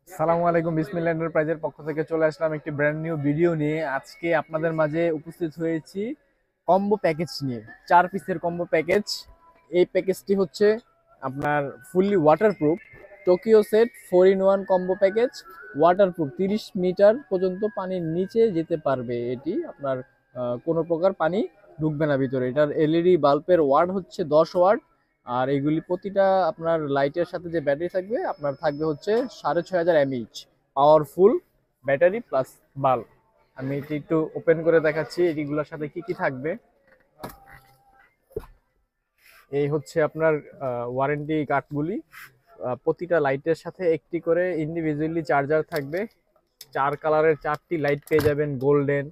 আসসালামু আলাইকুম। বিসমিল্লাহ এন্টারপ্রাইজের পক্ষ থেকে চলে আসলাম একটি ব্র্যান্ড নিউ ভিডিও নিয়ে। আজকে আপনাদের মাঝে উপস্থিত হয়েছি কম্বো প্যাকেজ নিয়ে। 4 পিসের কম্বো প্যাকেজ। এই প্যাকেজটি হচ্ছে আপনার fully waterproof. Tokyo set 4 in 1 combo package. Waterproof, 30 metre পর্যন্ত পানির নিচে যেতে পারবে এটি। আপনার কোনো প্রকার পানি ঢুকবে না ভিতরে। এটার এলইডি বাল্বের ওয়াট হচ্ছে 10 ওয়াট। আর এগুলি প্রতিটা আপনার লাইটের সাথে যে ব্যাটারি থাকবে, আপনার থাকবে হচ্ছে 6500 mAh powerful battery plus bulb. আমি এটি একটু ওপেন করে দেখাচ্ছি এগুলোর সাথে কি কি থাকবে। এই হচ্ছে আপনার ওয়ারেন্টি কার্ডগুলি। প্রতিটা লাইটের সাথে একটি করে ইন্ডিভিজুয়ালি চার্জার থাকবে। 4 কালারের 4টি লাইট পেয়ে যাবেন, গোল্ডেন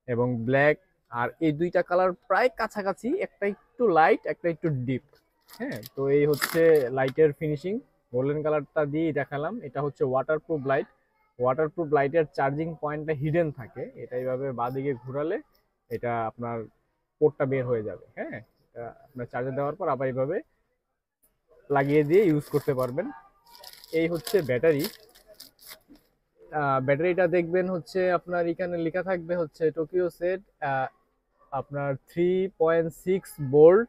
এবং ব্ল্যাক। আর এই দুইটা কালার প্রায় কাছাকাছি, একটা একটু লাইট, একটা একটু ডিপ। হ্যাঁ, তো এই হচ্ছে লাইটের ফিনিশিং। গোল্ডেন কালারটা দিয়ে দেখালাম। এটা হচ্ছে ওয়াটারপ্রুফ লাইট। ওয়াটারপ্রুফ লাইটের চার্জিং পয়েন্টটা হিডেন থাকে। এটা এইভাবে বাঁদিকে ঘোরালে এটা আপনার পোর্টটা বের হয়ে যাবে। হ্যাঁ, এটা আপনার চার্জার দেওয়ার পর আবার এইভাবে লাগিয়ে দিয়ে ইউজ করতে পারবেন। এই হচ্ছে ব্যাটারি। ব্যাটারিটা দেখবেন হচ্ছে আপনার এখানে লেখা থাকবে হচ্ছে টোকিও সেট আপনার 3.6 ভোল্ট,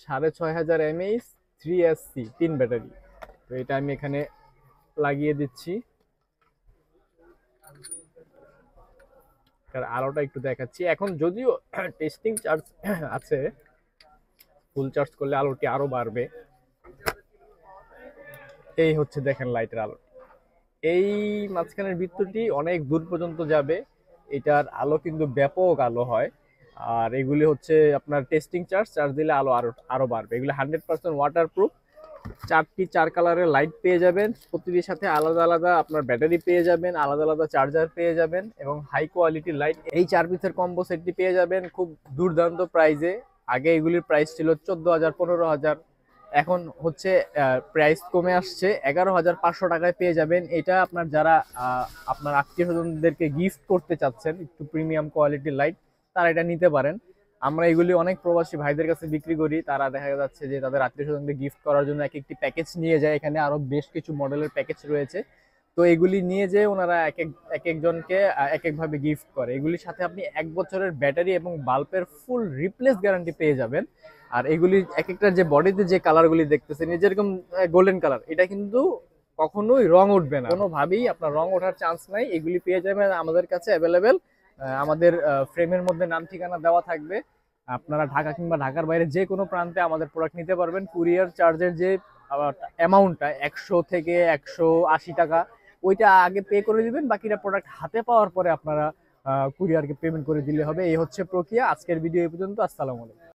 6500 mAh, 3SC 3 ব্যাটারি। তো এটা আমি এখানে লাগিয়ে দিচ্ছি। এর আলোটা একটু দেখাচ্ছি। এখন যদিও টেস্টিং চার্জ আছে, ফুল চার্জ করলে আলোটি আরো বাড়বে। এই হচ্ছে দেখেন লাইটের আলো। এই মাঝখানের বৃত্তটি অনেক দূর পর্যন্ত যাবে। এটার আলো কিন্তু ব্যাপক আলো হয়। আর এগুলি হচ্ছে আপনার টেস্টিং চার্জ, চার্জ দিলে আলো আরো আরো বাড়বে। এগুলো 100% ওয়াটারপ্রুফ। 4 কালারের লাইট পেয়ে যাবেন, প্রতিটির সাথে আলাদা আলাদা আপনার ব্যাটারি পেয়ে যাবেন, আলাদা আলাদা চার্জার পেয়ে যাবেন এবং হাই কোয়ালিটির লাইট। এই 4 পিসের কম্বো সেটটি পেয়ে যাবেন খুব দুর্দান্ত প্রাইজে। আগে এগুলির প্রাইস ছিল 14,000 15,000, এখন হচ্ছে প্রাইস কমে আসছে 11,500 টাকায় পেয়ে যাবেন। এটা আপনার যারা আপনার আত্মীয় স্বজনদেরকে গিফট করতে চাচ্ছেন একটু প্রিমিয়াম কোয়ালিটির লাইট, তারা এটা নিতে পারেন। আমরা এগুলি অনেক প্রবাসী ভাইদের কাছে বিক্রি করি। তারা দেখা যাচ্ছে যে তাদের আত্মীয় স্বজনদের গিফট করার জন্য এক একটি প্যাকেজ নিয়ে যায়। এখানে আরো বেশ কিছু মডেলের প্যাকেজ রয়েছে। তো এগুলি নিয়ে যেয়ে ওনারা এক একজনকে এক একভাবে গিফট করে। এগুলির সাথে আপনি 1 বছরের ব্যাটারি এবং বাল্বের ফুল রিপ্লেস গ্যারান্টি পেয়ে যাবেন। আর এগুলি এক একটা যে বডিতে যে কালারগুলি দেখতেছেন, এই যেরকম গোল্ডেন কালার, এটা কিন্তু কখনোই রং উঠবে না, কোনোভাবেই আপনার রং ওঠার চান্স নাই। এগুলি পেয়ে যাবেন আমাদের কাছে অ্যাভেলেবেল। আমাদের ফ্রেমের মধ্যে নাম ঠিকানা দেওয়া থাকবে। আপনারা ঢাকা কিংবা ঢাকার বাইরে যে কোনো প্রান্তে আমাদের প্রোডাক্ট নিতে পারবেন। কুরিয়ার চার্জের যে অ্যামাউন্টটা 100 থেকে 180 টাকা, ওইটা আগে পে করে দিবেন। বাকিটা প্রোডাক্ট হাতে পাওয়ার পরে আপনারা কুরিয়ারকে পেমেন্ট করে দিলে হবে। এই হচ্ছে প্রক্রিয়া। আজকের ভিডিও এই পর্যন্ত। আসসালামু আলাইকুম।